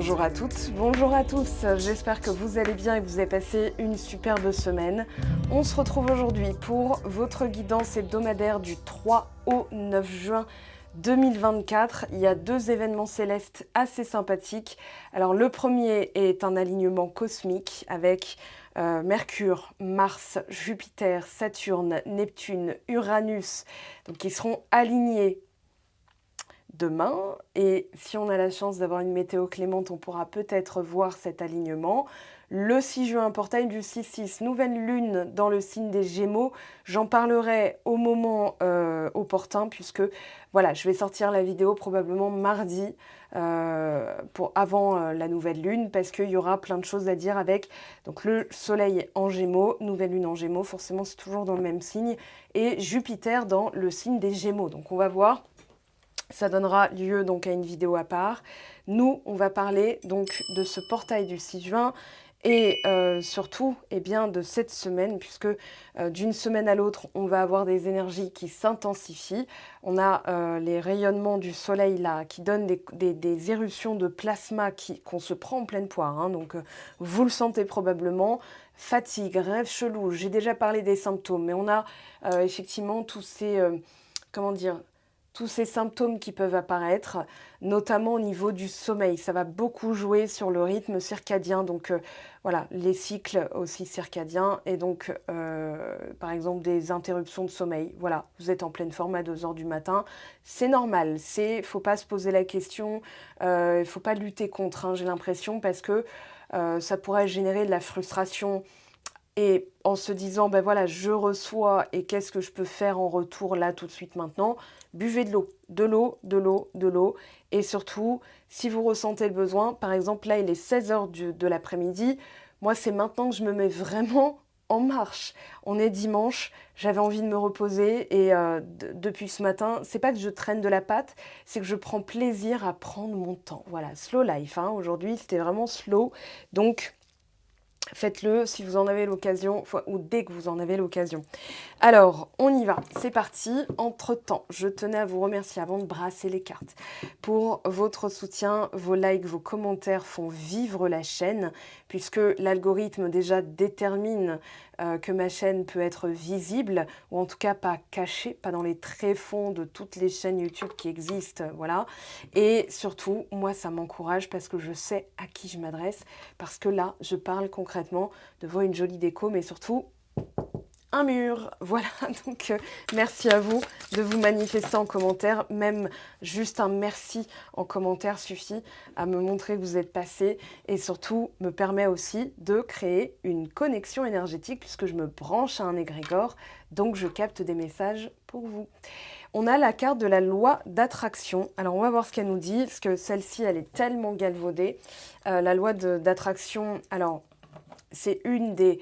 Bonjour à toutes, bonjour à tous, j'espère que vous allez bien et que vous avez passé une superbe semaine. On se retrouve aujourd'hui pour votre guidance hebdomadaire du 3 au 9 juin 2024. Il y a deux événements célestes assez sympathiques. Alors le premier est un alignement cosmique avec Mercure, Mars, Jupiter, Saturne, Neptune, Uranus, donc qui seront alignés demain, et si on a la chance d'avoir une météo clémente, on pourra peut-être voir cet alignement. Le 6 juin, portail du 6-6, nouvelle lune dans le signe des Gémeaux. J'en parlerai au moment opportun, puisque voilà, je vais sortir la vidéo probablement mardi avant la nouvelle lune, parce qu'il y aura plein de choses à dire avec donc le soleil en Gémeaux, nouvelle lune en Gémeaux, forcément c'est toujours dans le même signe, et Jupiter dans le signe des Gémeaux. Donc on va voir. Ça donnera lieu donc à une vidéo à part. Nous, on va parler donc de ce portail du 6 juin et surtout bien, de cette semaine, puisque d'une semaine à l'autre, on va avoir des énergies qui s'intensifient. On a les rayonnements du soleil là qui donnent des éruptions de plasma qu'on se prend en pleine poire. Hein, donc vous le sentez probablement. Fatigue, rêve chelou. J'ai déjà parlé des symptômes, mais on a effectivement tous ces... comment dire, tous ces symptômes qui peuvent apparaître, notamment au niveau du sommeil. Ça va beaucoup jouer sur le rythme circadien, donc voilà, les cycles aussi circadiens, et donc par exemple des interruptions de sommeil. Voilà, vous êtes en pleine forme à 2 heures du matin, c'est normal, faut pas se poser la question, il faut pas lutter contre, hein, j'ai l'impression, parce que ça pourrait générer de la frustration. Et en se disant, ben voilà, je reçois et qu'est-ce que je peux faire en retour là tout de suite maintenant? Buvez de l'eau, de l'eau, de l'eau, de l'eau. Et surtout, si vous ressentez le besoin, par exemple là il est 16h de l'après-midi, moi c'est maintenant que je me mets vraiment en marche. On est dimanche, j'avais envie de me reposer et depuis ce matin, c'est pas que je traîne de la patte, c'est que je prends plaisir à prendre mon temps. Voilà, slow life, hein. Aujourd'hui c'était vraiment slow, donc... faites-le si vous en avez l'occasion, ou dès que vous en avez l'occasion. Alors, on y va, c'est parti. Entre-temps, je tenais à vous remercier avant de brasser les cartes pour votre soutien. Vos likes, vos commentaires font vivre la chaîne, puisque l'algorithme déjà détermine que ma chaîne peut être visible, ou en tout cas pas cachée, pas dans les tréfonds de toutes les chaînes YouTube qui existent, voilà. Et surtout, moi, ça m'encourage parce que je sais à qui je m'adresse, parce que là, je parle concrètement devant une jolie déco, mais surtout un mur. Voilà, donc merci à vous de vous manifester en commentaire. Même juste un merci en commentaire suffit à me montrer que vous êtes passé, et surtout me permet aussi de créer une connexion énergétique puisque je me branche à un égrégore, donc je capte des messages pour vous. On a la carte de la loi d'attraction. Alors on va voir ce qu'elle nous dit, parce que celle-ci elle est tellement galvaudée. La loi d'attraction, alors c'est une des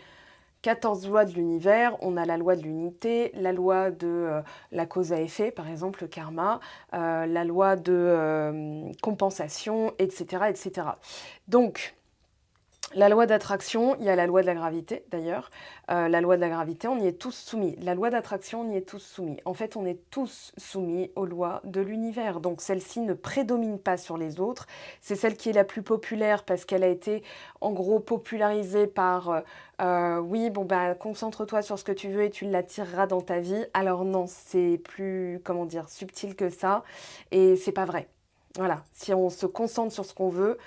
14 lois de l'univers. On a la loi de l'unité, la loi de la cause à effet, par exemple le karma, la loi de compensation, etc., etc. Donc, la loi d'attraction, il y a la loi de la gravité d'ailleurs. La loi de la gravité, on y est tous soumis. La loi d'attraction, on y est tous soumis. En fait, on est tous soumis aux lois de l'univers. Donc celle-ci ne prédomine pas sur les autres. C'est celle qui est la plus populaire parce qu'elle a été en gros popularisée par oui, bon bah concentre-toi sur ce que tu veux et tu l'attireras dans ta vie. Alors non, c'est plus, comment dire, subtil que ça. Et c'est pas vrai. Voilà, si on se concentre sur ce qu'on veut,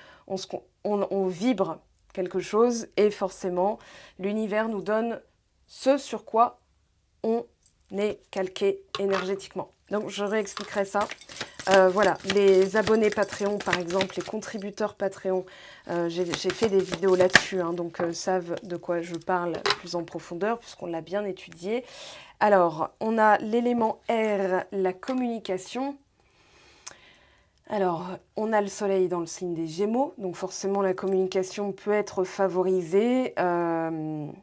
on vibre quelque chose, et forcément l'univers nous donne ce sur quoi on est calqué énergétiquement. Donc je réexpliquerai ça. Voilà, les abonnés Patreon par exemple, les contributeurs Patreon, j'ai fait des vidéos là-dessus, hein, donc savent de quoi je parle plus en profondeur puisqu'on l'a bien étudié. Alors, on a l'élément R, la communication. Alors, on a le soleil dans le signe des Gémeaux, donc forcément la communication peut être favorisée. Le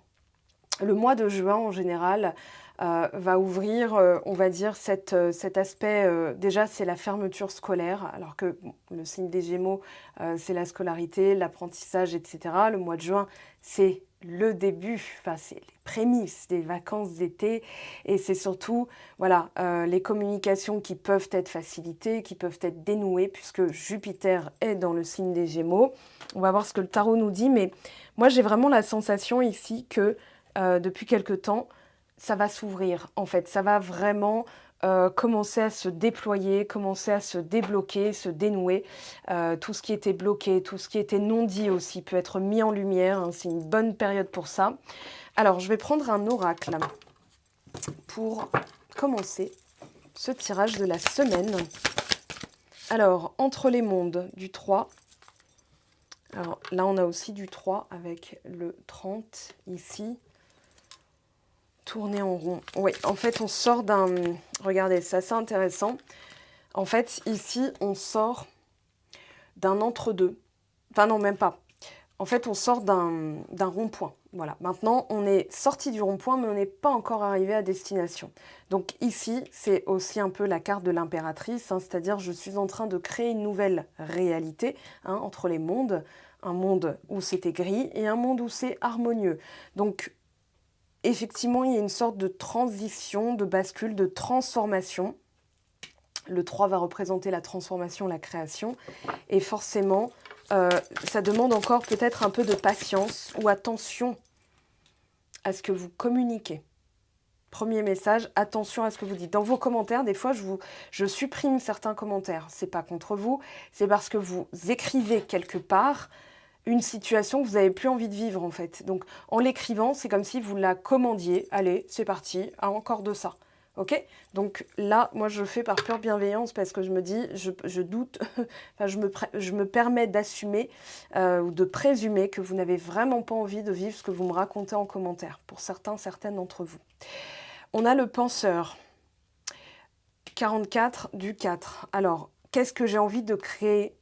mois de juin, en général, va ouvrir, on va dire, cet aspect, déjà c'est la fermeture scolaire, alors que bon, le signe des Gémeaux, c'est la scolarité, l'apprentissage, etc. Le mois de juin, c'est le début, enfin c'est les prémices des vacances d'été et c'est surtout, voilà, les communications qui peuvent être facilitées, qui peuvent être dénouées puisque Jupiter est dans le signe des Gémeaux. On va voir ce que le tarot nous dit, mais moi j'ai vraiment la sensation ici que depuis quelque temps, ça va s'ouvrir en fait, ça va vraiment commencer à se déployer, commencer à se débloquer, se dénouer. Tout ce qui était bloqué, tout ce qui était non dit aussi peut être mis en lumière, hein, c'est une bonne période pour ça. Alors je vais prendre un oracle pour commencer ce tirage de la semaine. Alors, entre les mondes du 3, alors là on a aussi du 3 avec le 30 ici. Tourner en rond. Oui, en fait, on sort d'un... Regardez, c'est assez intéressant. En fait, ici, on sort d'un entre-deux. Enfin, non, même pas. En fait, on sort d'un rond-point. Voilà. Maintenant, on est sorti du rond-point, mais on n'est pas encore arrivé à destination. Donc ici, c'est aussi un peu la carte de l'impératrice, hein, c'est-à-dire je suis en train de créer une nouvelle réalité, hein, entre les mondes. Un monde où c'était gris et un monde où c'est harmonieux. Donc, effectivement, il y a une sorte de transition, de bascule, de transformation. Le 3 va représenter la transformation, la création. Et forcément, ça demande encore peut-être un peu de patience ou attention à ce que vous communiquez. Premier message, attention à ce que vous dites. Dans vos commentaires, des fois, je supprime certains commentaires. Ce n'est pas contre vous, c'est parce que vous écrivez quelque part une situation que vous n'avez plus envie de vivre en fait. Donc en l'écrivant, c'est comme si vous la commandiez. Allez, c'est parti, ah, encore de ça. Ok? Donc là, moi je fais par pure bienveillance parce que je me dis, je doute, enfin, je me permets d'assumer ou de présumer que vous n'avez vraiment pas envie de vivre ce que vous me racontez en commentaire, pour certains, certaines d'entre vous. On a le penseur, 44 du 4. Alors, qu'est-ce que j'ai envie de créer?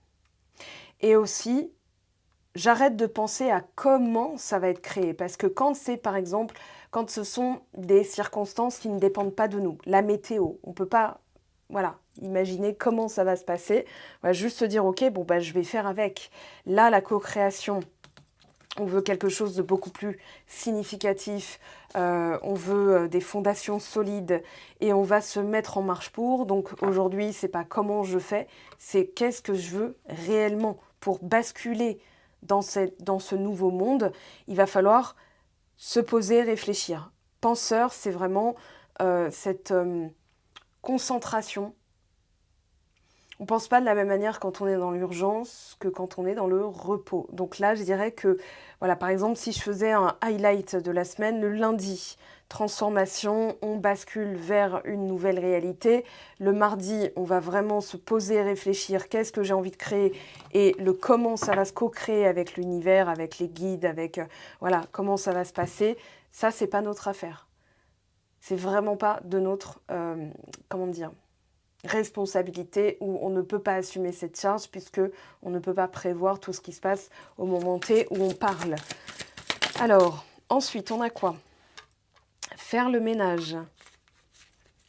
Et aussi, j'arrête de penser à comment ça va être créé. Parce que quand c'est, par exemple, quand ce sont des circonstances qui ne dépendent pas de nous, la météo, on ne peut pas, voilà, imaginer comment ça va se passer. On va juste se dire, ok, bon, bah, je vais faire avec. Là, la co-création, on veut quelque chose de beaucoup plus significatif, on veut des fondations solides et on va se mettre en marche pour. Donc aujourd'hui, c'est pas comment je fais, c'est qu'est-ce que je veux réellement pour basculer dans ce nouveau monde. Il va falloir se poser, réfléchir. Penseur, c'est vraiment cette concentration. On ne pense pas de la même manière quand on est dans l'urgence que quand on est dans le repos. Donc là, je dirais que, voilà, par exemple, si je faisais un highlight de la semaine, le lundi, transformation, on bascule vers une nouvelle réalité. Le mardi, on va vraiment se poser, réfléchir, qu'est-ce que j'ai envie de créer et le comment ça va se co-créer avec l'univers, avec les guides, avec, voilà, comment ça va se passer. Ça, c'est pas notre affaire. C'est vraiment pas de notre, comment dire, responsabilité où on ne peut pas assumer cette charge puisque on ne peut pas prévoir tout ce qui se passe au moment T où on parle. Alors, ensuite, on a quoi? Faire le ménage.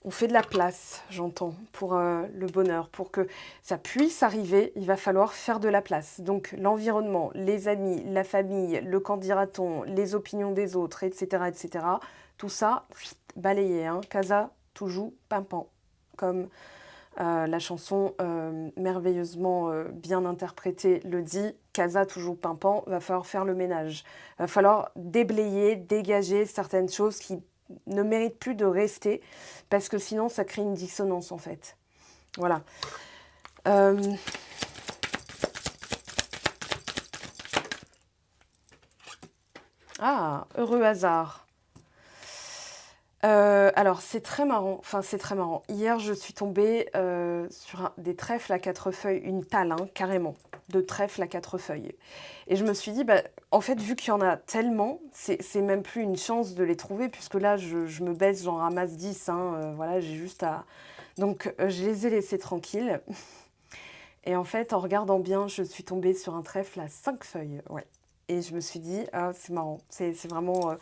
On fait de la place, j'entends, pour le bonheur. Pour que ça puisse arriver, il va falloir faire de la place. Donc, l'environnement, les amis, la famille, le qu'en dira-t-on, les opinions des autres, etc., etc. Tout ça, balayé, hein. Casa, toujours, pimpant. Comme la chanson merveilleusement bien interprétée le dit, Casa toujours pimpant, va falloir faire le ménage. Va falloir déblayer, dégager certaines choses qui ne méritent plus de rester, parce que sinon ça crée une dissonance en fait. Voilà. Ah, heureux hasard. Alors, c'est très marrant. Enfin, c'est très marrant. Hier, je suis tombée sur des trèfles à 4 feuilles, une talle, hein, carrément, de trèfles à 4 feuilles. Et je me suis dit, bah, en fait, vu qu'il y en a tellement, c'est même plus une chance de les trouver, puisque là, je me baisse, j'en ramasse 10. Hein, voilà, j'ai juste à... Donc, je les ai laissés tranquilles. Et en fait, en regardant bien, je suis tombée sur un trèfle à 5 feuilles. Ouais. Et je me suis dit, ah, c'est marrant, c'est vraiment...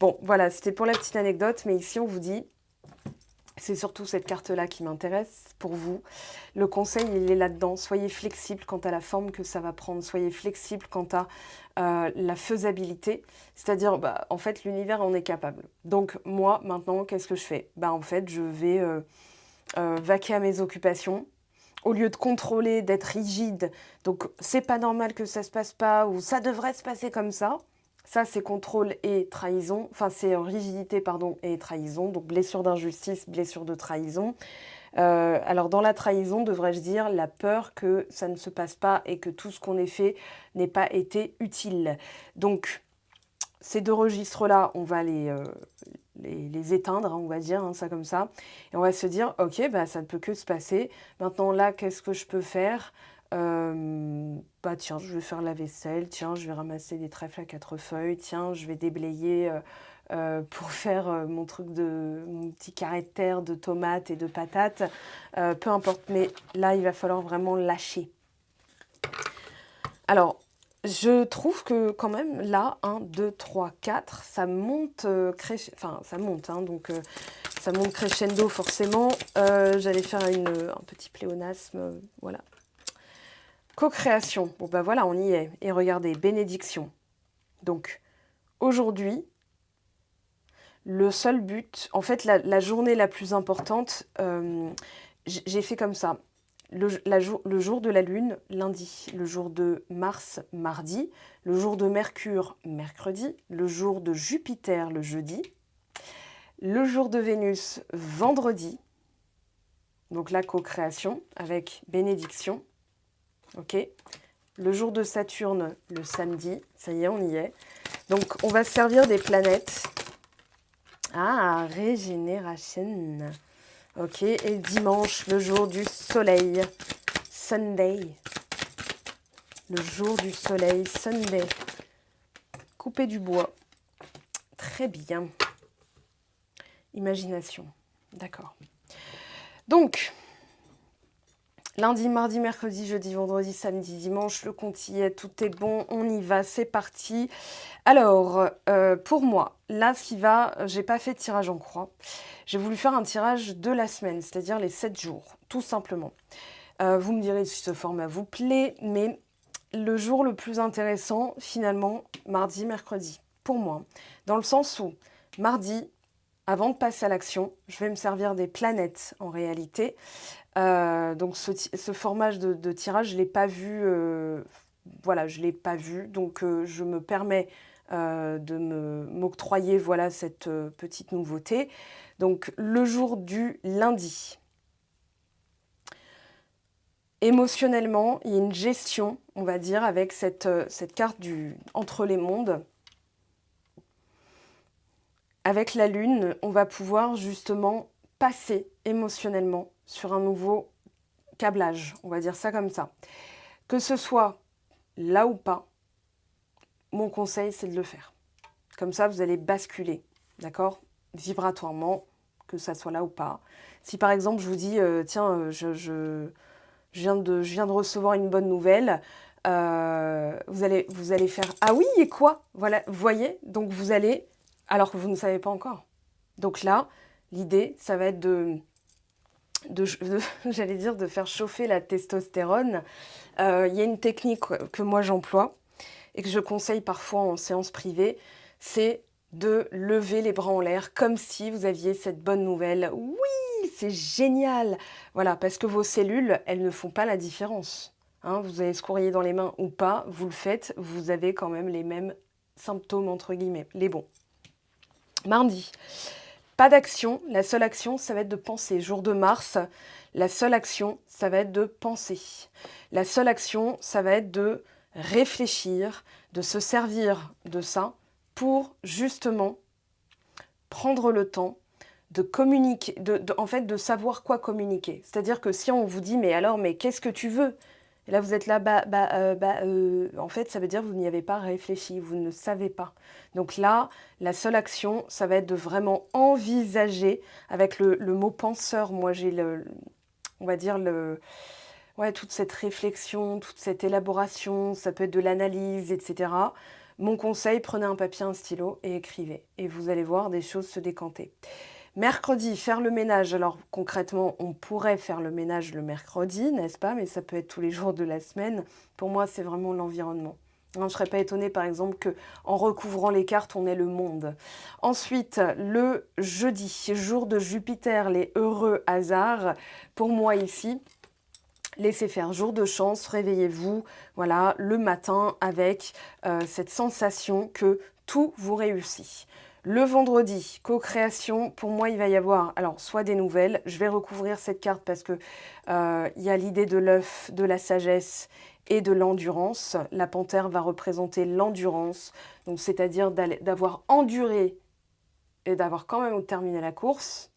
Bon, voilà, c'était pour la petite anecdote, mais ici, on vous dit, C'est surtout cette carte-là qui m'intéresse pour vous. Le conseil, il est là-dedans. Soyez flexible quant à la forme que ça va prendre. Soyez flexible quant à la faisabilité. C'est-à-dire, bah, en fait, l'univers en est capable. Donc, moi, maintenant, qu'est-ce que je fais? Bah, en fait, je vais vaquer à mes occupations. Au lieu de contrôler, d'être rigide. Donc, c'est pas normal que ça se passe pas ou ça devrait se passer comme ça. Ça, c'est contrôle et trahison. Enfin, c'est rigidité, pardon, et trahison. Donc, blessure d'injustice, blessure de trahison. Alors, dans la trahison, devrais-je dire la peur que ça ne se passe pas et que tout ce qu'on ait fait n'ait pas été utile. Donc, ces deux registres-là, on va les éteindre, hein, on va dire, hein, ça comme ça. Et on va se dire, ok, bah, ça ne peut que se passer. Maintenant, là, qu'est-ce que je peux faire? Bah tiens, je vais faire la vaisselle, tiens, je vais ramasser des trèfles à 4 feuilles, tiens, je vais déblayer pour faire mon mon petit carré de terre de tomates et de patates, peu importe, mais là, il va falloir vraiment lâcher. Alors, je trouve que quand même, là, 1, 2, 3, 4, ça monte, enfin, ça monte, hein, donc ça monte crescendo forcément. J'allais faire un petit pléonasme, voilà. Co-création, bon bah voilà, on y est. Et regardez, bénédiction. Donc, aujourd'hui, le seul but, en fait, la journée la plus importante, j'ai fait comme ça. Le jour de la Lune, lundi, le jour de Mars, mardi, le jour de Mercure, mercredi, le jour de Jupiter, le jeudi, le jour de Vénus, vendredi, donc la co-création avec bénédiction, ok. Le jour de Saturne, le samedi, ça y est, on y est. Donc, on va se servir des planètes. Ah, régénération. Ok, et dimanche, le jour du soleil, Sunday. Le jour du soleil, Sunday. Couper du bois. Très bien. Imagination. D'accord. Donc, lundi, mardi, mercredi, jeudi, vendredi, samedi, dimanche, le compte y est, tout est bon, on y va, c'est parti. Alors, pour moi, là, j'ai pas fait de tirage en croix. J'ai voulu faire un tirage de la semaine, c'est-à-dire les 7 jours, tout simplement. Vous me direz si ce format vous plaît, mais le jour le plus intéressant, finalement, mardi, mercredi, pour moi. Dans le sens où, mardi, avant de passer à l'action, je vais me servir des planètes, en réalité. Donc, ce format de tirage, je ne l'ai pas vu. Voilà, je ne l'ai pas vu. Donc, je me permets de m'octroyer voilà, cette petite nouveauté. Donc, le jour du lundi. Émotionnellement, il y a une gestion, on va dire, avec cette carte entre les mondes. Avec la Lune, on va pouvoir justement passer émotionnellement sur un nouveau câblage, on va dire ça comme ça. Que ce soit là ou pas, mon conseil, c'est de le faire. Comme ça, vous allez basculer, d'accord? Vibratoirement, que ça soit là ou pas. Si par exemple, je vous dis, tiens, je viens de recevoir une bonne nouvelle, vous allez faire « Ah oui, et quoi ?» Voilà, vous voyez? Donc vous allez, alors que vous ne savez pas encore. Donc là, l'idée, ça va être j'allais dire, de faire chauffer la testostérone. Il y a une technique que moi j'emploie et que je conseille parfois en séance privée, c'est de lever les bras en l'air comme si vous aviez cette bonne nouvelle. Oui, c'est génial! Voilà, parce que vos cellules, elles ne font pas la différence. Hein, vous avez ce courrier dans les mains ou pas, vous le faites, vous avez quand même les mêmes symptômes, entre guillemets, les bons. Mardi, pas d'action, la seule action, ça va être de penser. Jour de Mars, la seule action, ça va être de penser. La seule action, ça va être de réfléchir, de se servir de ça pour justement prendre le temps de communiquer, en fait, de savoir quoi communiquer. C'est-à-dire que si on vous dit, mais qu'est-ce que tu veux? Et là, vous êtes là, en fait, ça veut dire que vous n'y avez pas réfléchi, vous ne savez pas. Donc là, la seule action, ça va être de vraiment envisager, avec le mot penseur, moi j'ai on va dire toute cette réflexion, toute cette élaboration, ça peut être de l'analyse, etc. Mon conseil, prenez un papier, un stylo et écrivez. Et vous allez voir des choses se décanter. Mercredi, faire le ménage. Alors concrètement, on pourrait faire le ménage le mercredi, n'est-ce pas? Mais ça peut être tous les jours de la semaine. Pour moi, c'est vraiment l'environnement. Hein, je ne serais pas étonnée, par exemple, qu'en recouvrant les cartes, on ait le monde. Ensuite, le jeudi, jour de Jupiter, les heureux hasards. Pour moi ici, laissez faire, jour de chance, réveillez-vous, voilà, le matin avec cette sensation que tout vous réussit. Le vendredi, co-création, pour moi, il va y avoir, alors, soit des nouvelles, je vais recouvrir cette carte parce que il y a l'idée de l'œuf, de la sagesse et de l'endurance. La panthère va représenter l'endurance, donc c'est-à-dire d'avoir enduré et d'avoir quand même terminé la course.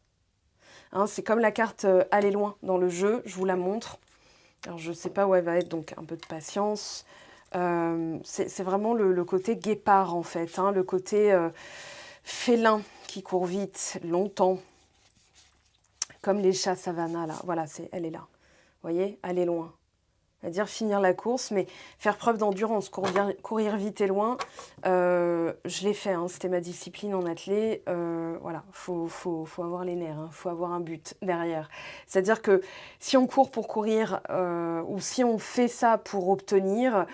Hein, c'est comme la carte aller loin dans le jeu, je vous la montre. Alors, je ne sais pas où elle va être, donc un peu de patience. C'est vraiment le côté guépard, en fait, hein, le côté félin qui court vite, longtemps, comme les chats savannah, là. Voilà, elle est là. Vous voyez, aller loin. C'est-à-dire finir la course, mais faire preuve d'endurance, courir vite et loin. Je l'ai fait, hein, c'était ma discipline en athlée. Voilà, faut avoir les nerfs, hein, faut avoir un but derrière. C'est-à-dire que si on court pour courir ou si on fait ça pour obtenir,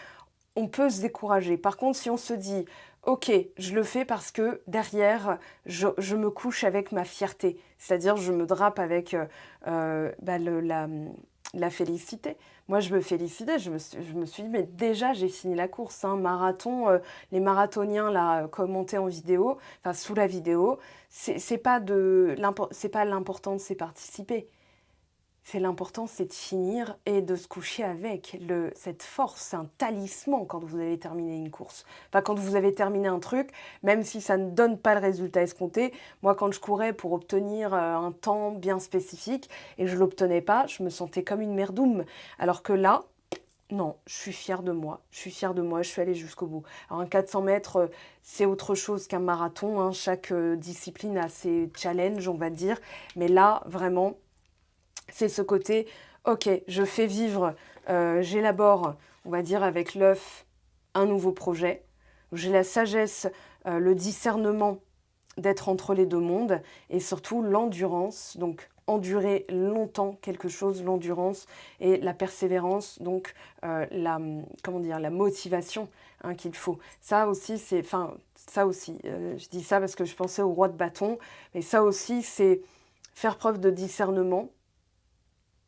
on peut se décourager. Par contre, si on se dit, ok, je le fais parce que derrière, je me couche avec ma fierté. C'est-à-dire, je me drape avec la félicité. Moi, je me félicitais, je me suis dit, mais déjà, j'ai fini la course. Hein, marathon, les marathoniens, là, commentés en vidéo, enfin, sous la vidéo, c'est pas l'important, c'est participer. C'est l'important, c'est de finir et de se coucher avec. Cette force, c'est un talisman quand vous avez terminé une course. Enfin, quand vous avez terminé un truc, même si ça ne donne pas le résultat escompté. Moi, quand je courais pour obtenir un temps bien spécifique et je ne l'obtenais pas, je me sentais comme une merdoum. Alors que là, non, je suis fière de moi. Je suis fière de moi, je suis allée jusqu'au bout. Alors, un 400 mètres, c'est autre chose qu'un marathon. Hein. Chaque discipline a ses challenges, on va dire. Mais là, vraiment, c'est ce côté, ok, je fais vivre, j'élabore, on va dire avec l'œuf, un nouveau projet. J'ai la sagesse, le discernement d'être entre les deux mondes et surtout l'endurance, donc endurer longtemps quelque chose, l'endurance et la persévérance, donc la motivation hein, qu'il faut. Ça aussi, je dis ça parce que je pensais au roi de bâton, mais ça aussi, c'est faire preuve de discernement.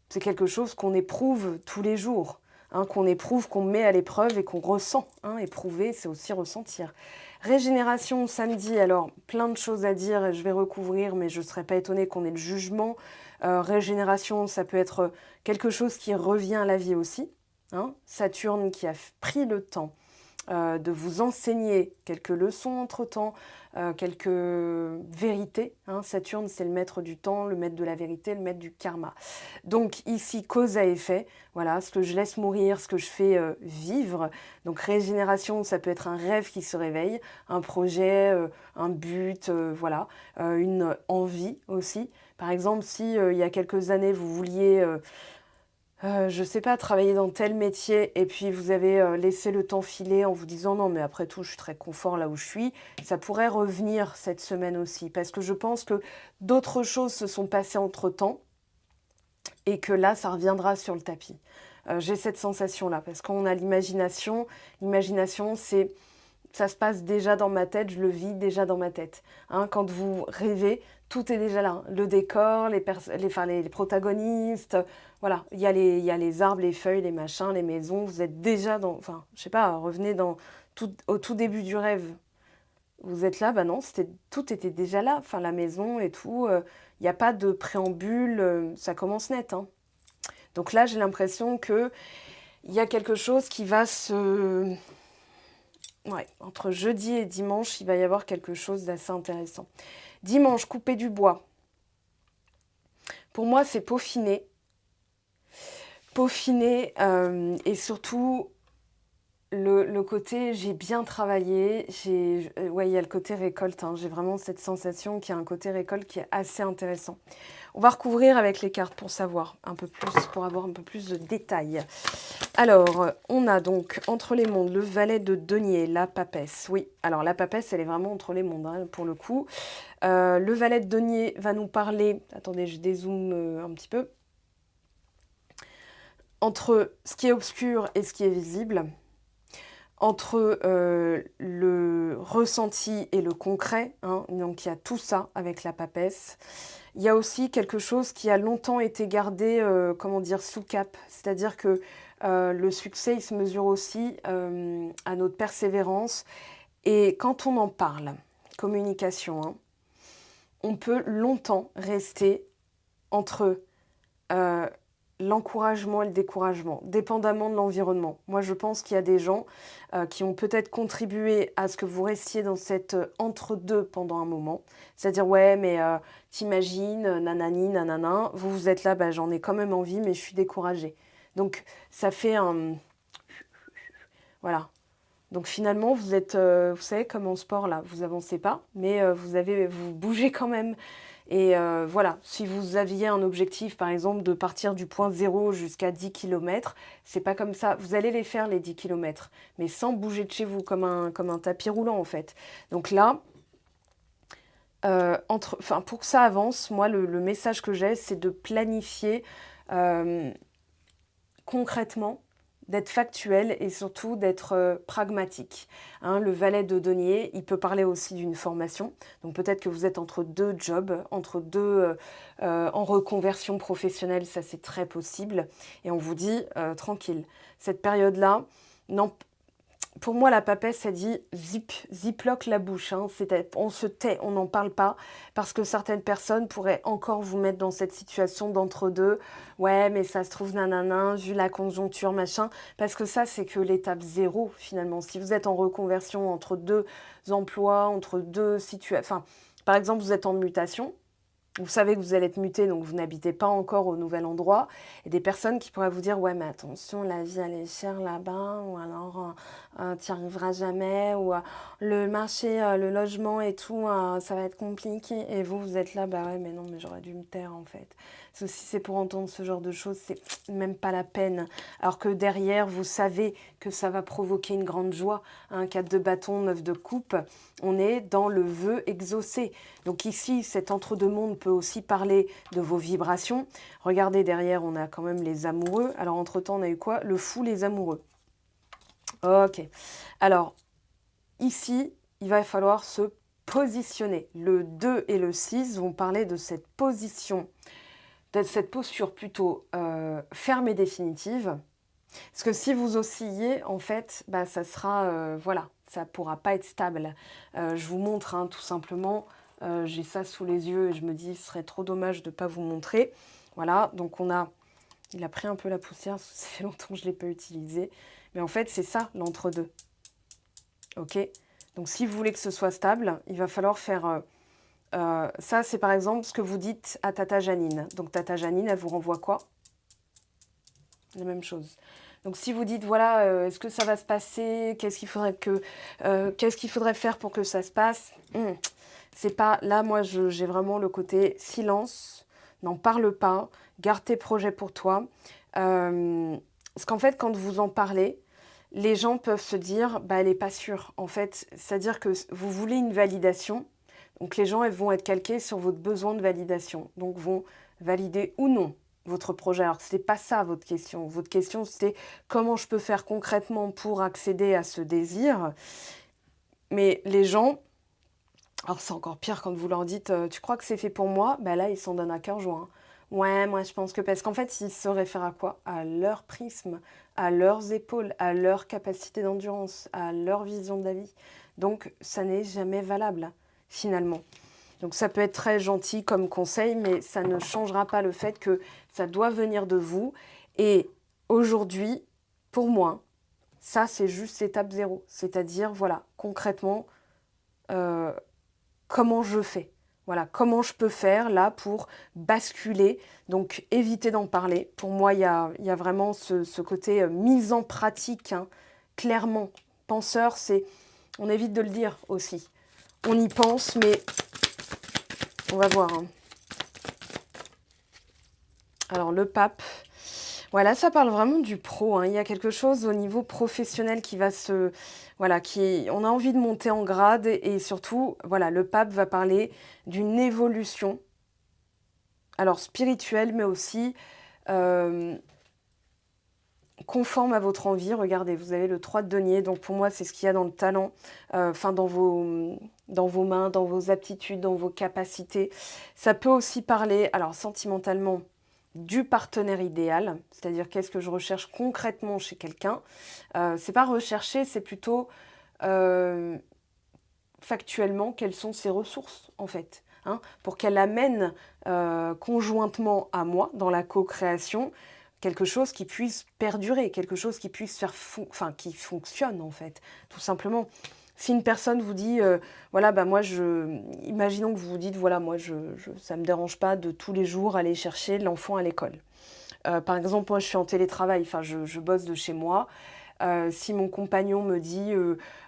C'est quelque chose qu'on éprouve tous les jours, hein, qu'on éprouve, qu'on met à l'épreuve et qu'on ressent. Hein. Éprouver, c'est aussi ressentir. Régénération samedi, alors plein de choses à dire, je vais recouvrir, mais je ne serais pas étonnée qu'on ait le jugement. Régénération, ça peut être quelque chose qui revient à la vie aussi. Hein. Saturne qui a pris le temps de vous enseigner quelques leçons entre-temps, quelques vérités. Hein. Saturne, c'est le maître du temps, le maître de la vérité, le maître du karma. Donc ici, cause à effet, voilà, ce que je laisse mourir, ce que je fais vivre. Donc régénération, ça peut être un rêve qui se réveille, un projet, un but, voilà, une envie aussi. Par exemple, si il y a quelques années, vous vouliez... je sais pas, travailler dans tel métier et puis vous avez laissé le temps filer en vous disant non mais après tout je suis très confort là où je suis, ça pourrait revenir cette semaine aussi parce que je pense que d'autres choses se sont passées entre-temps et que là ça reviendra sur le tapis. J'ai cette sensation-là parce qu'on a l'imagination, c'est... Ça se passe déjà dans ma tête, je le vis déjà dans ma tête. Hein, quand vous rêvez, tout est déjà là. Le décor, les protagonistes, voilà. Il y a les arbres, les feuilles, les machins, les maisons. Vous êtes déjà dans... Enfin, je sais pas, revenez au tout début du rêve. Vous êtes là, bah non, tout était déjà là. Enfin, la maison et tout. Il n'y a pas de préambule, ça commence net. Hein. Donc là, j'ai l'impression qu'il y a quelque chose qui va se... Ouais, entre jeudi et dimanche, il va y avoir quelque chose d'assez intéressant. Dimanche, couper du bois. Pour moi, c'est peaufiner. Peaufiner et surtout le côté j'ai bien travaillé, ouais, il y a le côté récolte, hein. J'ai vraiment cette sensation qu'il y a un côté récolte qui est assez intéressant. On va recouvrir avec les cartes pour savoir un peu plus, pour avoir un peu plus de détails. Alors, on a donc entre les mondes le valet de denier, la papesse. Oui, alors la papesse, elle est vraiment entre les mondes, hein, pour le coup. Le valet de denier va nous parler... Attendez, je dézoome un petit peu. Entre ce qui est obscur et ce qui est visible. Entre le ressenti et le concret, hein, donc il y a tout ça avec la papesse. Il y a aussi quelque chose qui a longtemps été gardé, comment dire, sous cap. C'est-à-dire que le succès, il se mesure aussi à notre persévérance. Et quand on en parle, communication, hein, on peut longtemps rester entre l'encouragement et le découragement, dépendamment de l'environnement. Moi, je pense qu'il y a des gens qui ont peut-être contribué à ce que vous restiez dans cet entre-deux pendant un moment. C'est-à-dire, ouais, mais t'imagines, nanani, nanana, vous êtes là, bah, j'en ai quand même envie, mais je suis découragée. Donc, ça fait un... Voilà. Donc, finalement, vous êtes, vous savez, comme en sport, là, vous avancez pas, mais vous bougez quand même. Et voilà, si vous aviez un objectif, par exemple, de partir du point zéro jusqu'à 10 km, c'est pas comme ça. Vous allez les faire, les 10 km, mais sans bouger de chez vous, comme un tapis roulant, en fait. Donc là, pour que ça avance, moi, le message que j'ai, c'est de planifier concrètement, d'être factuel et surtout d'être pragmatique. Hein, le valet de denier, il peut parler aussi d'une formation. Donc peut-être que vous êtes entre deux jobs, entre deux en reconversion professionnelle, ça c'est très possible. Et on vous dit, tranquille, cette période-là, non, pour moi, la papesse, ça dit ziploc la bouche. Hein. On se tait, on n'en parle pas, parce que certaines personnes pourraient encore vous mettre dans cette situation d'entre-deux. Ouais, mais ça se trouve, nanana, vu la conjoncture, machin. Parce que ça, c'est que l'étape zéro, finalement. Si vous êtes en reconversion entre deux emplois, entre deux situations... Enfin, par exemple, vous êtes en mutation. Vous savez que vous allez être muté, donc vous n'habitez pas encore au nouvel endroit. Et des personnes qui pourraient vous dire « Ouais, mais attention, la vie, elle est chère là-bas. » Ou alors « Tu n'y arriveras jamais. » Ou le marché, le logement et tout, ça va être compliqué. » Et vous, vous êtes là « Bah ouais, mais non, mais j'aurais dû me taire, en fait. » Si c'est pour entendre ce genre de choses, c'est même pas la peine. Alors que derrière, vous savez que ça va provoquer une grande joie. 4 de bâton, 9 de coupe. On est dans le vœu exaucé. Donc ici, cet entre-deux-mondes peut aussi parler de vos vibrations. Regardez, derrière, on a quand même les amoureux. Alors, entre-temps, on a eu quoi? Le fou, les amoureux. Ok. Alors, ici, il va falloir se positionner. Le 2 et le 6 vont parler de cette position, de cette posture plutôt ferme et définitive. Parce que si vous oscillez, en fait, bah, ça sera... voilà, ça ne pourra pas être stable. Je vous montre, hein, tout simplement... j'ai ça sous les yeux et je me dis, ce serait trop dommage de ne pas vous montrer. Voilà, donc il a pris un peu la poussière, parce que ça fait longtemps que je ne l'ai pas utilisé. Mais en fait, c'est ça, l'entre-deux. Ok? Donc, si vous voulez que ce soit stable, il va falloir faire... ça, c'est par exemple ce que vous dites à Tata Janine. Donc, Tata Janine, elle vous renvoie quoi? La même chose. Donc, si vous dites, voilà, est-ce que ça va se passer? Qu'est-ce qu'il faudrait faire pour que ça se passe? C'est pas... Là, moi, j'ai vraiment le côté silence, n'en parle pas, garde tes projets pour toi. Parce qu'en fait, quand vous en parlez, les gens peuvent se dire, bah, elle n'est pas sûre. En fait, c'est-à-dire que vous voulez une validation. Donc, les gens, elles vont être calqués sur votre besoin de validation. Donc, vont valider ou non votre projet. Alors, ce n'était pas ça votre question. Votre question, c'était comment je peux faire concrètement pour accéder à ce désir. Mais les gens... Alors, c'est encore pire quand vous leur dites « Tu crois que c'est fait pour moi ?» Ben là, ils s'en donnent à cœur joie. Ouais, moi, je pense que... Parce qu'en fait, ils se réfèrent à quoi? À leur prisme, à leurs épaules, à leur capacité d'endurance, à leur vision de la vie. Donc, ça n'est jamais valable, finalement. Donc, ça peut être très gentil comme conseil, mais ça ne changera pas le fait que ça doit venir de vous. Et aujourd'hui, pour moi, ça, c'est juste étape zéro. C'est-à-dire, voilà, concrètement... comment je fais? Voilà, comment je peux faire là pour basculer, donc éviter d'en parler. Pour moi, il y a vraiment ce côté mise en pratique, hein, clairement. Penseur, c'est... On évite de le dire aussi. On y pense, mais on va voir. Hein. Alors, le pape... Voilà, ça parle vraiment du pro. Hein. Il y a quelque chose au niveau professionnel qui va se... Voilà, on a envie de monter en grade et surtout, voilà, le pape va parler d'une évolution, alors spirituelle, mais aussi conforme à votre envie. Regardez, vous avez le 3 de denier, donc pour moi, c'est ce qu'il y a dans le talent, enfin dans vos mains, dans vos aptitudes, dans vos capacités. Ça peut aussi parler, alors sentimentalement, du partenaire idéal, c'est-à-dire qu'est-ce que je recherche concrètement chez quelqu'un. C'est pas rechercher, c'est plutôt factuellement quelles sont ses ressources en fait, hein, pour qu'elle amène conjointement à moi dans la co-création quelque chose qui puisse perdurer, quelque chose qui puisse qui fonctionne en fait, tout simplement. Si une personne vous dit, voilà, bah moi, imaginons que vous vous dites, voilà, moi, ça ne me dérange pas de tous les jours aller chercher l'enfant à l'école. Par exemple, moi, je suis en télétravail, enfin, je bosse de chez moi. Si mon compagnon me dit,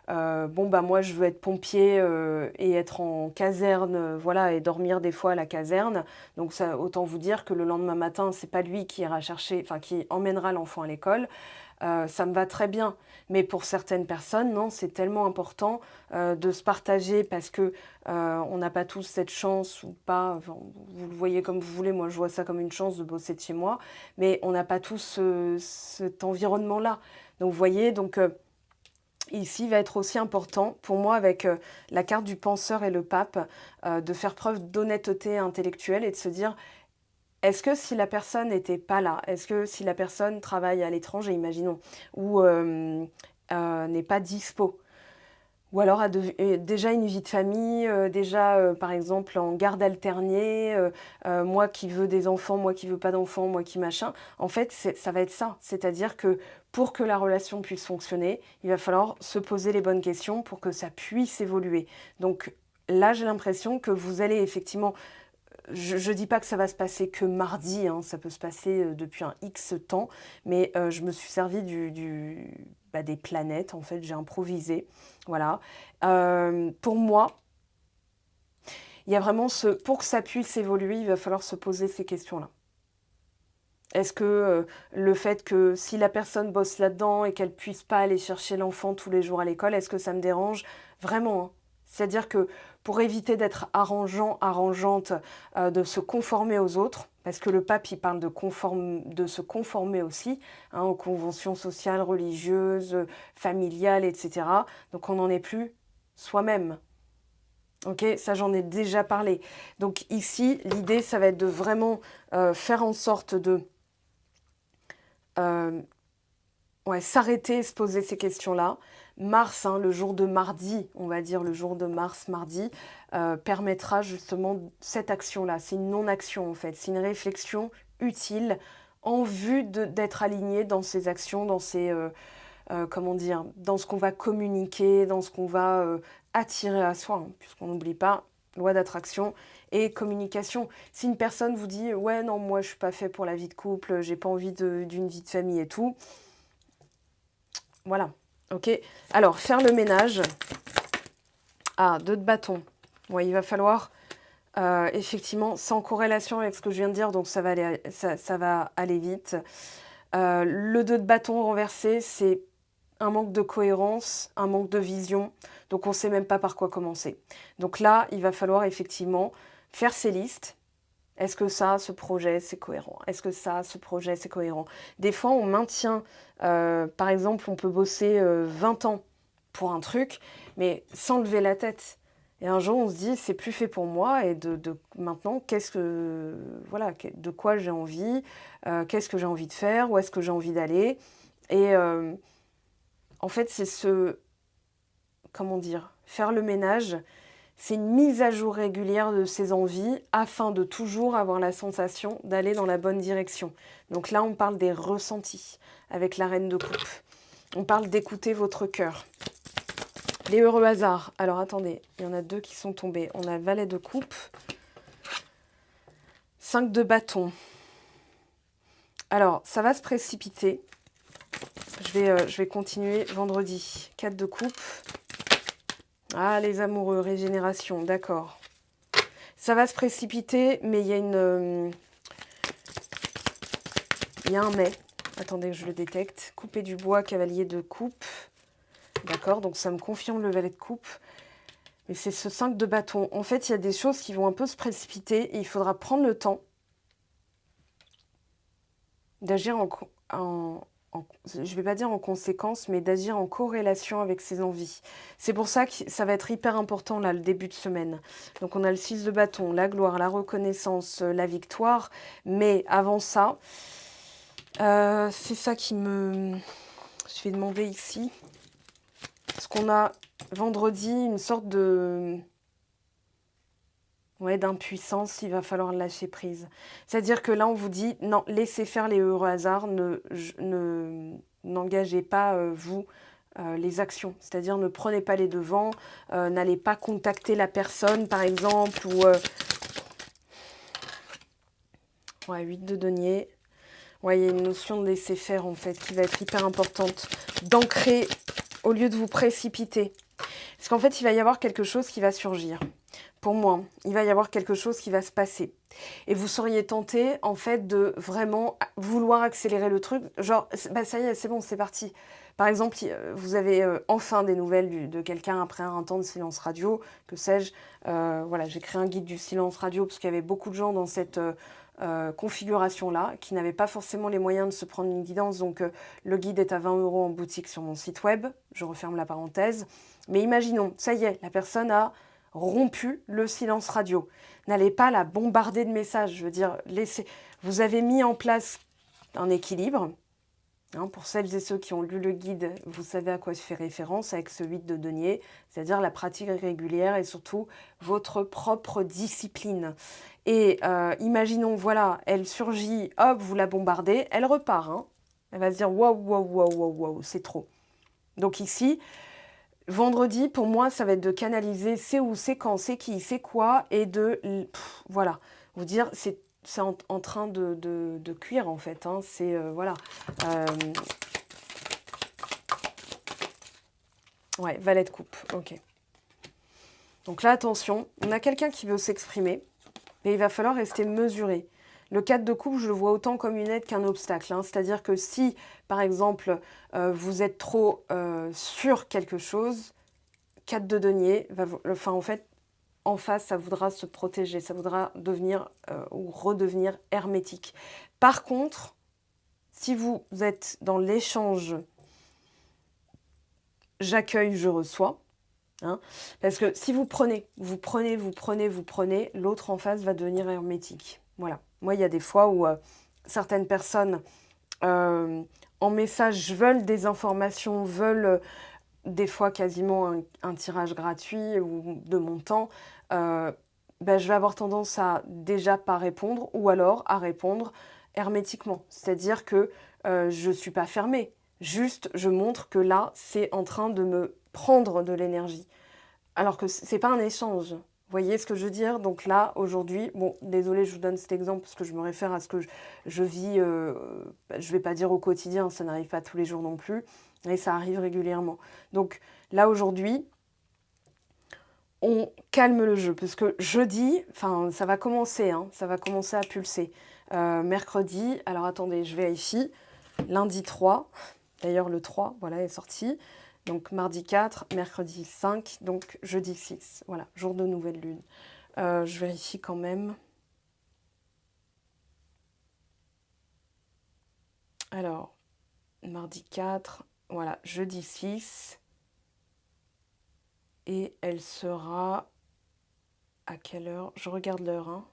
bon, bah moi, je veux être pompier et être en caserne, voilà, et dormir des fois à la caserne. Donc, ça, autant vous dire que le lendemain matin, c'est pas lui qui ira chercher, enfin, qui emmènera l'enfant à l'école. Ça me va très bien. Mais pour certaines personnes, non, c'est tellement important de se partager parce que on n'a pas tous cette chance ou pas. Enfin, vous le voyez comme vous voulez. Moi, je vois ça comme une chance de bosser de chez moi. Mais on n'a pas tous cet environnement-là. Donc, vous voyez, donc ici, il va être aussi important pour moi avec la carte du penseur et le pape de faire preuve d'honnêteté intellectuelle et de se dire est-ce que si la personne n'était pas là, est-ce que si la personne travaille à l'étranger, imaginons, ou n'est pas dispo, ou alors a déjà une vie de famille, déjà par exemple en garde alternée, moi qui veux des enfants, moi qui veux pas d'enfants, moi qui machin, en fait ça va être ça, c'est-à-dire que pour que la relation puisse fonctionner, il va falloir se poser les bonnes questions pour que ça puisse évoluer. Donc là j'ai l'impression que vous allez effectivement je ne dis pas que ça va se passer que mardi, hein, ça peut se passer depuis un X temps, mais je me suis servi des planètes, en fait, j'ai improvisé. Voilà. Pour moi, il y a vraiment pour que ça puisse évoluer, il va falloir se poser ces questions-là. Est-ce que le fait que si la personne bosse là-dedans et qu'elle ne puisse pas aller chercher l'enfant tous les jours à l'école, est-ce que ça me dérange? Vraiment, hein. C'est-à-dire que pour éviter d'être arrangeante, de se conformer aux autres, parce que le pape, il parle de se conformer aussi hein, aux conventions sociales, religieuses, familiales, etc. Donc on n'en est plus soi-même. Ok, ça j'en ai déjà parlé. Donc ici, l'idée, ça va être de vraiment faire en sorte de s'arrêter et se poser ces questions-là. Mars, hein, le jour de mardi, on va dire le jour de mars, mardi, permettra justement cette action-là. C'est une non-action en fait, c'est une réflexion utile en vue d'être aligné dans ces actions, dans ces, comment dire, dans ce qu'on va communiquer, dans ce qu'on va attirer à soi, hein, puisqu'on n'oublie pas, loi d'attraction et communication. Si une personne vous dit « ouais, non, moi, je suis pas fait pour la vie de couple, j'ai pas envie d'une vie de famille et tout », voilà, ok. Alors, faire le ménage. Ah, 2 de bâton. Ouais, il va falloir, effectivement, c'est en corrélation avec ce que je viens de dire, donc ça va aller vite. Le 2 de bâton renversé, c'est un manque de cohérence, un manque de vision, donc on ne sait même pas par quoi commencer. Donc là, il va falloir effectivement faire ses listes. Est-ce que ça, ce projet, c'est cohérent? Est-ce que ça, ce projet, c'est cohérent? Des fois, on maintient, par exemple, on peut bosser 20 ans pour un truc, mais sans lever la tête. Et un jour, on se dit, c'est plus fait pour moi, et maintenant, voilà, de quoi j'ai envie, qu'est-ce que j'ai envie de faire, où est-ce que j'ai envie d'aller? Et en fait, c'est comment dire, faire le ménage, c'est une mise à jour régulière de ses envies afin de toujours avoir la sensation d'aller dans la bonne direction. Donc là, on parle des ressentis avec la reine de coupe. On parle d'écouter votre cœur. Les heureux hasards. Alors attendez, il y en a 2 qui sont tombés. On a valet de coupe, 5 de bâton. Alors, ça va se précipiter. je vais continuer vendredi. 4 de coupe. Ah, les amoureux, régénération, d'accord. Ça va se précipiter, mais il y a il y a un mais. Attendez que je le détecte. Couper du bois, cavalier de coupe. D'accord, donc ça me confirme le valet de coupe. Mais c'est ce 5 de bâton. En fait, il y a des choses qui vont un peu se précipiter et il faudra prendre le temps d'agir je ne vais pas dire en conséquence, mais d'agir en corrélation avec ses envies. C'est pour ça que ça va être hyper important, là, le début de semaine. Donc, on a le 6 de bâton, la gloire, la reconnaissance, la victoire. Mais avant ça, c'est ça qui me... Je vais demander ici. Parce qu'on a vendredi une sorte de... Ouais, d'impuissance, il va falloir lâcher prise. C'est-à-dire que là, on vous dit, non, laissez faire les heureux hasards, n'engagez pas, vous, les actions. C'est-à-dire, ne prenez pas les devants, n'allez pas contacter la personne, par exemple, ou... Ouais, 8 de denier. Ouais, il y a une notion de laisser faire, en fait, qui va être hyper importante. D'ancrer, au lieu de vous précipiter. Parce qu'en fait, il va y avoir quelque chose qui va surgir. Pour moi, il va y avoir quelque chose qui va se passer. Et vous seriez tenté, en fait, de vraiment vouloir accélérer le truc. Genre, bah, ça y est, c'est bon, c'est parti. Par exemple, vous avez enfin des nouvelles de quelqu'un après un temps de silence radio, que sais-je. Voilà, j'ai créé un guide du silence radio parce qu'il y avait beaucoup de gens dans cette configuration-là qui n'avaient pas forcément les moyens de se prendre une guidance. Donc, le guide est à 20 € en boutique sur mon site web. Je referme la parenthèse. Mais imaginons, ça y est, la personne a rompu le silence radio. N'allez pas la bombarder de messages. Je veux dire, vous avez mis en place un équilibre. Hein, pour celles et ceux qui ont lu le guide, vous savez à quoi je fais référence avec ce 8 de denier, c'est-à-dire la pratique régulière et surtout votre propre discipline. Et imaginons, voilà, elle surgit, hop, vous la bombardez, elle repart. Hein. Elle va se dire, waouh, waouh, waouh, waouh, waouh, c'est trop. Donc ici, vendredi, pour moi, ça va être de canaliser c'est où, c'est quand, c'est qui, c'est quoi, et voilà, vous dire, c'est en train de cuire, en fait. Hein, c'est, voilà. Ouais, valet de coupe, ok. Donc là, attention, on a quelqu'un qui veut s'exprimer, mais il va falloir rester mesuré. Le 4 de coupe, je le vois autant comme une aide qu'un obstacle. Hein. C'est-à-dire que si, par exemple, vous êtes trop sur quelque chose, 4 de denier, en fait, en face, ça voudra se protéger, ça voudra devenir ou redevenir hermétique. Par contre, si vous êtes dans l'échange, j'accueille, je reçois, hein, parce que si vous prenez, l'autre en face va devenir hermétique. Voilà. Moi, il y a des fois où certaines personnes, en message, veulent des informations, veulent des fois quasiment un tirage gratuit ou de mon temps. Je vais avoir tendance à déjà pas répondre ou alors à répondre hermétiquement. C'est-à-dire que je ne suis pas fermée. Juste, je montre que là, c'est en train de me prendre de l'énergie. Alors que ce n'est pas un échange. Vous voyez ce que je veux dire? Donc là, aujourd'hui, bon, désolée, je vous donne cet exemple parce que je me réfère à ce que je vis, je ne vais pas dire au quotidien, ça n'arrive pas tous les jours non plus, mais ça arrive régulièrement. Donc là, aujourd'hui, on calme le jeu parce que jeudi, enfin, ça va commencer, hein, ça va commencer à pulser. Mercredi, alors attendez, je vérifie, lundi 3, d'ailleurs le 3, voilà, est sorti. Donc mardi 4, mercredi 5, donc jeudi 6. Voilà, jour de nouvelle lune. Je vérifie quand même. Alors, mardi 4, voilà, jeudi 6. Et elle sera à quelle heure? Je regarde l'heure, hein.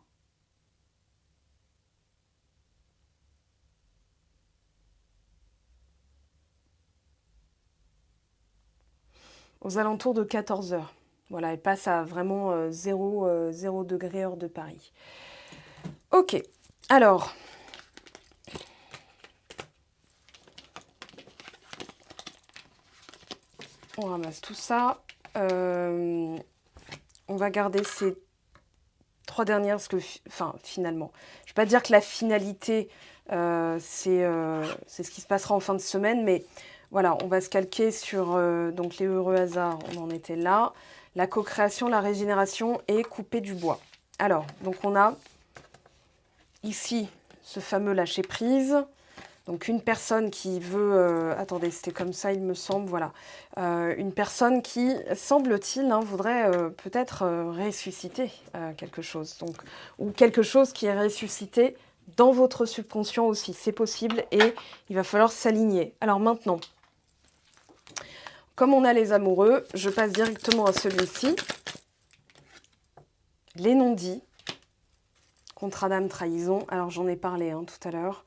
Aux alentours de 14 heures. Voilà, elle passe à vraiment 0 degré heure de Paris. Ok, alors. On ramasse tout ça. On va garder ces 3 dernières parce que, finalement, je ne vais pas dire que la finalité, c'est ce qui se passera en fin de semaine, mais Voilà, on va se calquer sur donc les heureux hasards, on en était là. La co-création, la régénération et couper du bois. Alors, donc on a ici ce fameux lâcher-prise. Donc une personne qui veut... attendez, c'était comme ça, il me semble, voilà. Une personne qui, semble-t-il, hein, voudrait peut-être ressusciter quelque chose. Donc, ou quelque chose qui est ressuscité dans votre subconscient aussi. C'est possible et il va falloir s'aligner. Alors maintenant, comme on a les amoureux, je passe directement à celui-ci. Les non-dits. Contrat d'âme, trahison. Alors j'en ai parlé hein, tout à l'heure.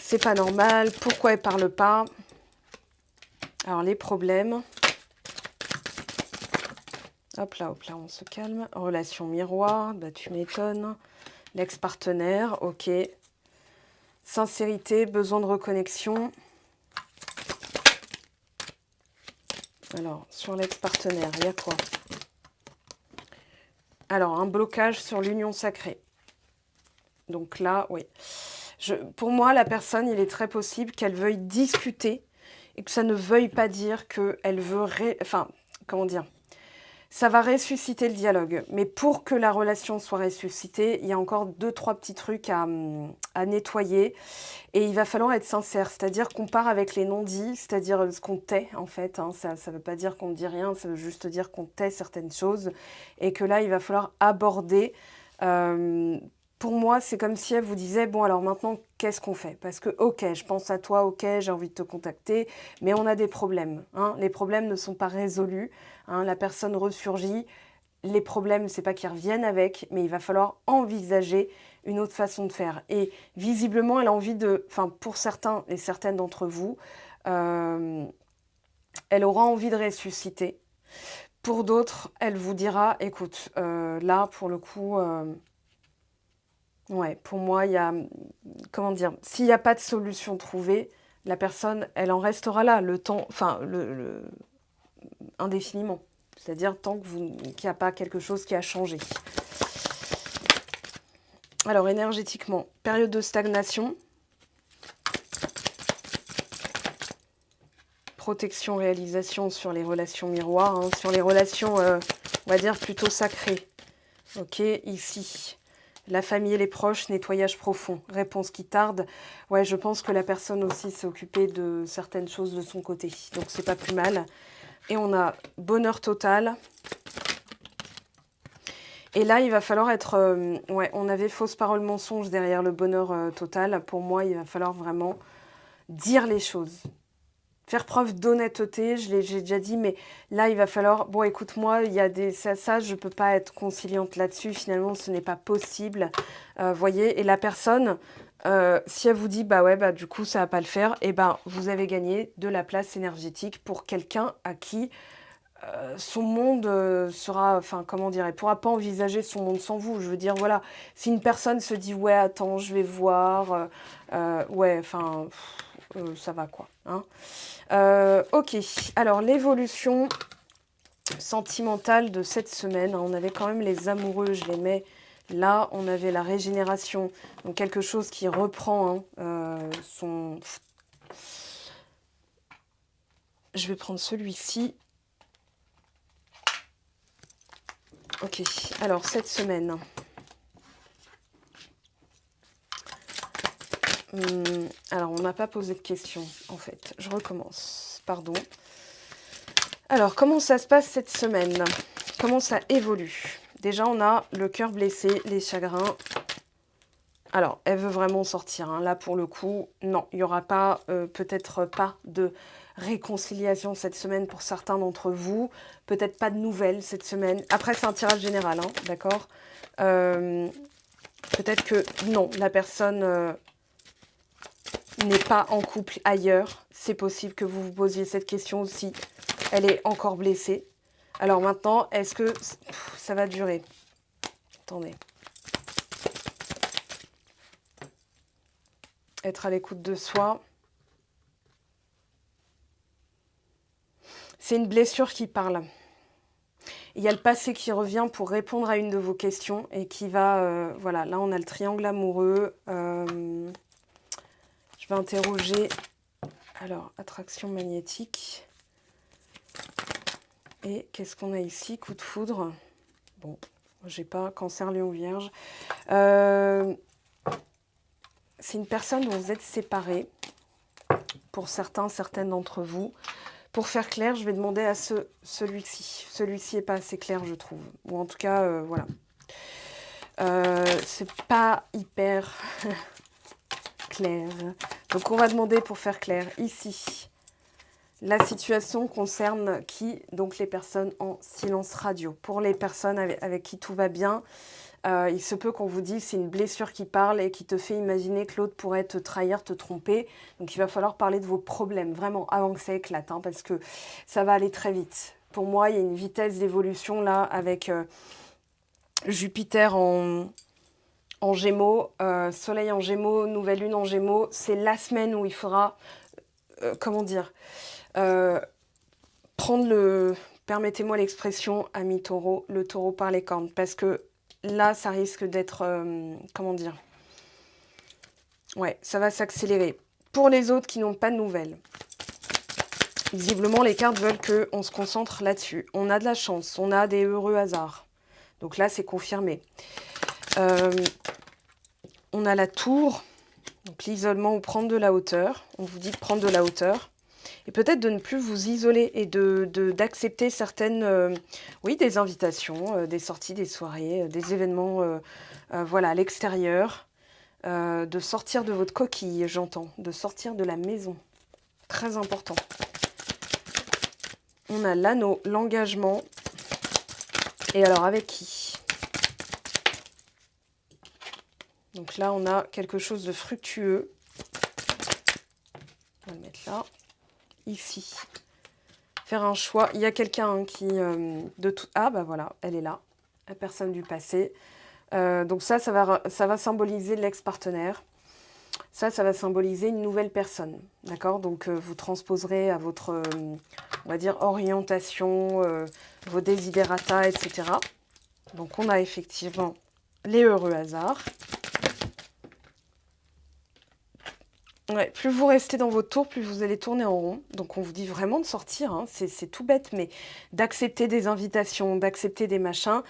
C'est pas normal. Pourquoi elle parle pas? Alors les problèmes. Hop là, on se calme. Relation miroir, bah tu m'étonnes. L'ex-partenaire, ok. Sincérité, besoin de reconnexion. Alors, sur l'ex-partenaire, il y a quoi? Alors, un blocage sur l'union sacrée. Donc là, oui. Pour moi, la personne, il est très possible qu'elle veuille discuter et que ça ne veuille pas dire qu'elle veut... Enfin, comment dire? Ça va ressusciter le dialogue. Mais pour que la relation soit ressuscitée, il y a encore 2-3 petits trucs à nettoyer. Et il va falloir être sincère. C'est-à-dire qu'on part avec les non-dits, c'est-à-dire ce qu'on tait, en fait. Hein. Ça ne veut pas dire qu'on ne dit rien, ça veut juste dire qu'on tait certaines choses. Et que là, il va falloir aborder... pour moi, c'est comme si elle vous disait, bon, alors maintenant, qu'est-ce qu'on fait? Parce que, ok, je pense à toi, ok, j'ai envie de te contacter, mais on a des problèmes. Hein. Les problèmes ne sont pas résolus. Hein. La personne ressurgit. Les problèmes, c'est pas qu'ils reviennent avec, mais il va falloir envisager une autre façon de faire. Et visiblement, elle a envie de... Enfin, pour certains et certaines d'entre vous, elle aura envie de ressusciter. Pour d'autres, elle vous dira, écoute, là, pour le coup... ouais, pour moi, il y a, comment dire, s'il n'y a pas de solution trouvée, la personne, elle en restera là, le temps, enfin, indéfiniment. C'est-à-dire tant que qu'il n'y a pas quelque chose qui a changé. Alors, énergétiquement, période de stagnation. Protection, réalisation sur les relations miroirs, hein, sur les relations, on va dire, plutôt sacrées. Ok, ici. La famille et les proches, nettoyage profond. Réponse qui tarde. Ouais, je pense que la personne aussi s'est occupée de certaines choses de son côté. Donc, c'est pas plus mal. Et on a bonheur total. Et là, il va falloir être... ouais, on avait fausse parole mensonge derrière le bonheur total. Pour moi, il va falloir vraiment dire les choses. Faire preuve d'honnêteté, j'ai déjà dit, mais là, il va falloir... Bon, écoute-moi, il y a des... Ça, je ne peux pas être conciliante là-dessus. Finalement, ce n'est pas possible. Voyez, et la personne, si elle vous dit, bah ouais, bah du coup, ça ne va pas le faire, et ben, vous avez gagné de la place énergétique pour quelqu'un à qui son monde sera... Enfin, comment dire, elle ne pourra pas envisager son monde sans vous. Je veux dire, voilà, si une personne se dit, ouais, attends, je vais voir... ouais, enfin... ça va, quoi. Hein. Ok, alors l'évolution sentimentale de cette semaine, hein, on avait quand même les amoureux, je les mets là, on avait la régénération, donc quelque chose qui reprend son... Je vais prendre celui-ci. Ok, alors cette semaine... alors, on n'a pas posé de questions, en fait. Je recommence, pardon. Alors, comment ça se passe cette semaine? Comment ça évolue? Déjà, on a le cœur blessé, les chagrins. Alors, elle veut vraiment sortir. Hein. Là, pour le coup, non, il n'y aura pas, peut-être pas de réconciliation cette semaine pour certains d'entre vous. Peut-être pas de nouvelles cette semaine. Après, c'est un tirage général, hein, d'accord? Peut-être que non, la personne... n'est pas en couple ailleurs, c'est possible que vous vous posiez cette question aussi. Elle est encore blessée. Alors maintenant, est-ce que ça va durer? Attendez. Être à l'écoute de soi. C'est une blessure qui parle. Il y a le passé qui revient pour répondre à une de vos questions et qui va... voilà, là on a le triangle amoureux. Je vais interroger Alors, attraction magnétique. Et qu'est-ce qu'on a ici? Coup de foudre. Bon, j'ai pas cancer, lion, vierge. C'est une personne dont vous êtes séparés. Pour certains, certaines d'entre vous. Pour faire clair, je vais demander à celui-ci. Celui-ci n'est pas assez clair, je trouve. Ou en tout cas, voilà. C'est pas hyper clair. Donc, on va demander pour faire clair ici. La situation concerne qui? Donc, les personnes en silence radio. Pour les personnes avec qui tout va bien, il se peut qu'on vous dise c'est une blessure qui parle et qui te fait imaginer que l'autre pourrait te trahir, te tromper. Donc, il va falloir parler de vos problèmes, vraiment, avant que ça éclate, hein, parce que ça va aller très vite. Pour moi, il y a une vitesse d'évolution, là, avec Jupiter en Gémeaux, Soleil en Gémeaux, Nouvelle Lune en Gémeaux. C'est la semaine où il faudra, comment dire, prendre le, permettez-moi l'expression, ami taureau, le taureau par les cornes. Parce que là, ça risque d'être, comment dire, ouais, ça va s'accélérer. Pour les autres qui n'ont pas de nouvelles, visiblement, les cartes veulent qu'on se concentre là-dessus. On a de la chance, on a des heureux hasards. Donc là, c'est confirmé. On a la tour, donc l'isolement ou prendre de la hauteur. On vous dit de prendre de la hauteur. Et peut-être de ne plus vous isoler et d'accepter certaines, oui, des invitations, des sorties, des soirées, des événements, voilà, à l'extérieur. De sortir de votre coquille, j'entends, de sortir de la maison. Très important. On a l'anneau, l'engagement. Et alors, avec qui? Donc là, on a quelque chose de fructueux. On va le mettre là. Ici. Faire un choix. Il y a quelqu'un qui... Ah, bah voilà, elle est là. La personne du passé. Donc ça va symboliser l'ex-partenaire. Ça va symboliser une nouvelle personne. D'accord? Donc vous transposerez à votre, on va dire, orientation, vos desiderata, etc. Donc on a effectivement les heureux hasards. Ouais, plus vous restez dans votre tour, plus vous allez tourner en rond. Donc on vous dit vraiment de sortir, hein. C'est tout bête, mais d'accepter des invitations, d'accepter des machins.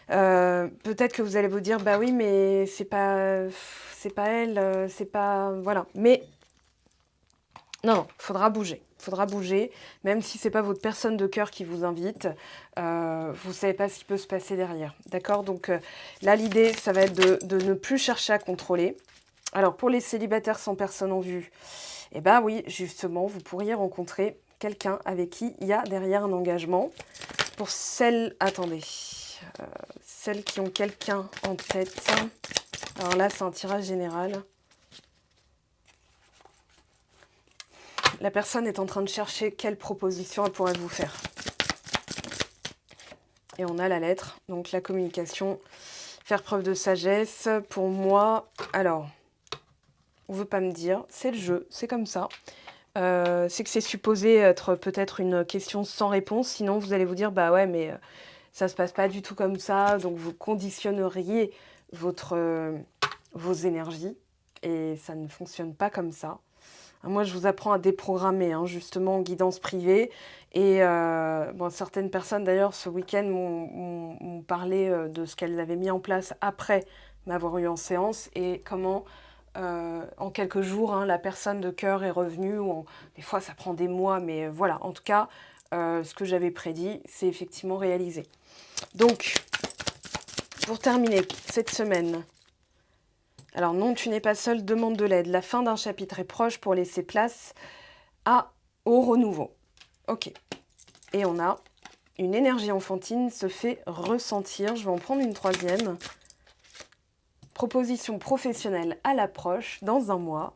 Peut-être que vous allez vous dire, bah oui, mais c'est pas elle, c'est pas... Voilà. Mais non, faudra bouger. Faudra bouger, même si c'est pas votre personne de cœur qui vous invite. Vous savez pas ce qui peut se passer derrière. D'accord? Donc là, l'idée, ça va être de ne plus chercher à contrôler. Alors, pour les célibataires sans personne en vue, eh bien oui, justement, vous pourriez rencontrer quelqu'un avec qui il y a derrière un engagement. Pour celles, attendez, celles qui ont quelqu'un en tête, alors là, c'est un tirage général. La personne est en train de chercher quelle proposition elle pourrait vous faire. Et on a la lettre, donc la communication, faire preuve de sagesse. Pour moi, alors... On ne veut pas me dire, c'est le jeu, c'est comme ça. C'est que c'est supposé être peut-être une question sans réponse, sinon vous allez vous dire, bah ouais, mais ça ne se passe pas du tout comme ça, donc vous conditionneriez vos énergies, et ça ne fonctionne pas comme ça. Moi, je vous apprends à déprogrammer, hein, justement, en guidance privée, et bon, certaines personnes, d'ailleurs, ce week-end, m'ont parlé de ce qu'elles avaient mis en place après m'avoir eu en séance, et comment... en quelques jours, hein, la personne de cœur est revenue. Des fois, ça prend des mois, mais voilà. En tout cas, ce que j'avais prédit, c'est effectivement réalisé. Donc, pour terminer cette semaine, alors non, tu n'es pas seul, demande de l'aide. La fin d'un chapitre est proche pour laisser place au renouveau. Ok. Et on a une énergie enfantine se fait ressentir. Je vais en prendre une troisième. Proposition professionnelle à l'approche dans un mois.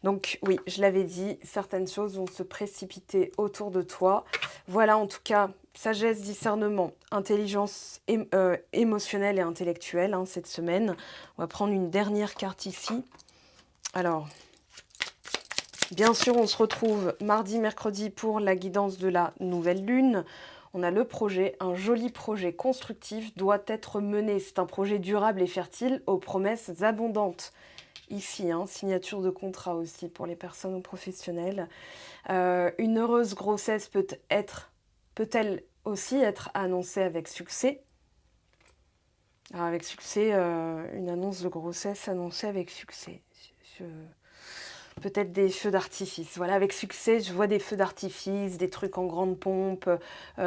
Donc oui, je l'avais dit, certaines choses vont se précipiter autour de toi. Voilà, en tout cas, sagesse, discernement, intelligence émotionnelle et intellectuelle, hein, cette semaine. On va prendre une dernière carte ici. Alors, bien sûr, on se retrouve mardi, mercredi pour la guidance de la nouvelle lune. On a le projet, un joli projet constructif doit être mené. C'est un projet durable et fertile aux promesses abondantes. ici, hein, signature de contrat aussi pour les personnes ou professionnelles. Une heureuse grossesse peut-elle aussi être annoncée avec succès. Alors avec succès, une annonce de grossesse annoncée avec succès. Peut-être des feux d'artifice. Voilà, avec succès, je vois des feux d'artifice, des trucs en grande pompe,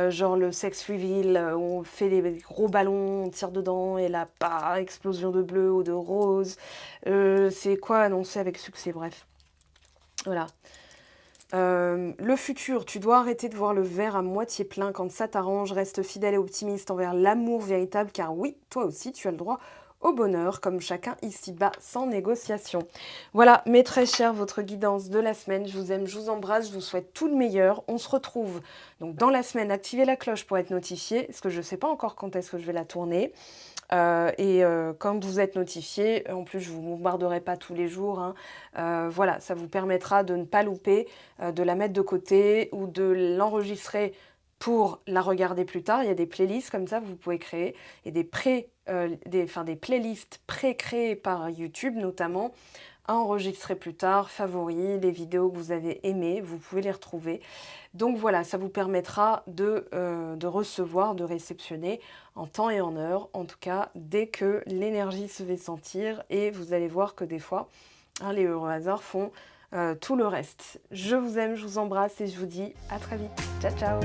genre le sex reveal, où on fait des gros ballons, on tire dedans, et là, bah, explosion de bleu ou de rose. C'est quoi annoncer avec succès, bref. Voilà. Le futur, tu dois arrêter de voir le verre à moitié plein quand ça t'arrange, reste fidèle et optimiste envers l'amour véritable, car oui, toi aussi, tu as le droit au bonheur, comme chacun ici-bas, sans négociation. Voilà, mes très chers, votre guidance de la semaine. Je vous aime, je vous embrasse, je vous souhaite tout le meilleur. On se retrouve donc dans la semaine. Activez la cloche pour être notifié, parce que je ne sais pas encore quand est-ce que je vais la tourner. Quand vous êtes notifié, en plus je ne vous bombarderai pas tous les jours, hein, voilà, ça vous permettra de ne pas louper, de la mettre de côté ou de l'enregistrer pour la regarder plus tard. Il y a des playlists comme ça que vous pouvez créer et des playlists pré-créées par YouTube notamment à enregistrer plus tard, favoris, les vidéos que vous avez aimées, vous pouvez les retrouver. Donc voilà, ça vous permettra de recevoir, de réceptionner en temps et en heure, en tout cas dès que l'énergie se fait sentir, et vous allez voir que des fois, hein, les heureux hasards font tout le reste. Je vous aime, je vous embrasse et je vous dis à très vite. Ciao, ciao!